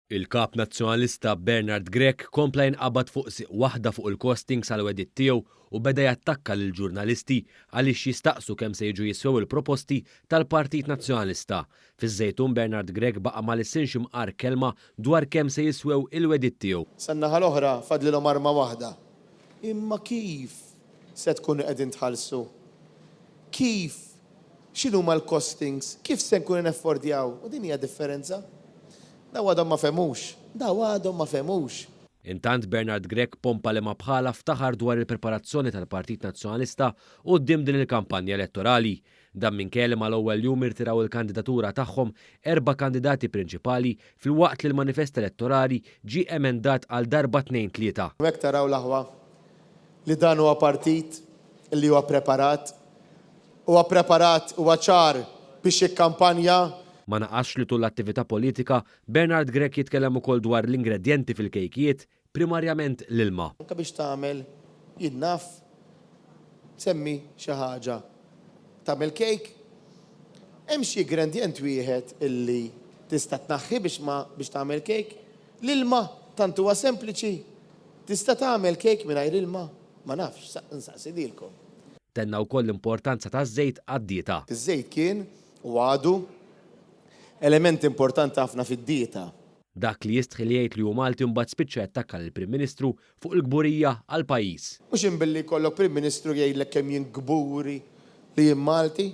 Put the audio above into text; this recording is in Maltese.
Il-kap nazzjonalista Bernard Grech kompla jinqabad fuq waħda fuq il-costing sal-wedit tiegħu u beda jattakka lil ġurnalisti għaliex jistaqsu kemm se jiġu jiswew il-proposti tal-Partit Nazzjonalista. Fiż-Żejtun Bernard Grech baqa' ma lissinx imqar kelma dwar kemm se jiswew il-wedit tiegħu. San-naħa l-oħra fadlilhom arma waħda. Imma kif se tkunu qegħdin tħallsu? Kif? X'inhuma l-costings? Kif se nkunu neffordjaw? U din hija differenza. Daw għadhom ma femux. Intant Bernard Grech pompa li ma bħala ftaħar dwar il-preparazzjoni tal-Partit Nazzjonalista quddiem din il-kampanja elettorali. Dan minkejja ma l-ewwel jum irtiraw il-kandidatura tagħhom 4 kandidati prinċipali filwaqt li l-manifest elettorali ġie emendat għal darba 2-3. Hekk taraw l-aħwa li dan huwa partit li huwa preparat huwa ċar biex jikkampanja. Ma naqax li tul l-attività politika, Bernard Grech jitkellem ukoll dwar l-ingredjenti fil-kejkijiet, primarjament l-ilma. Anke biex tagħmel jinnaf semmi xi ħaġa. Tagħmel kejk, hemm xi ingredjent wieħed illi tista' tnaħħi biex tagħmel kejk. L-ilma tant huwa sempliċi. Tista' tagħmel kejk mingħajr ilma. Ma nafx, nsaqsi dilkom. Tenna wkoll l-importanza taż-żejt għad-dieta. Iż-żejt kien u għadu element importanti ħafna fid-dieta. Dak li jistħil jgħid li hu Malti mbagħad spiċċa jattakka lill-Prim Ministru fuq il-gburija għall-pajjiż. Mhux inbilli jkollok Prim Ministru jgħidlek kemm jien gburi li jien Malti.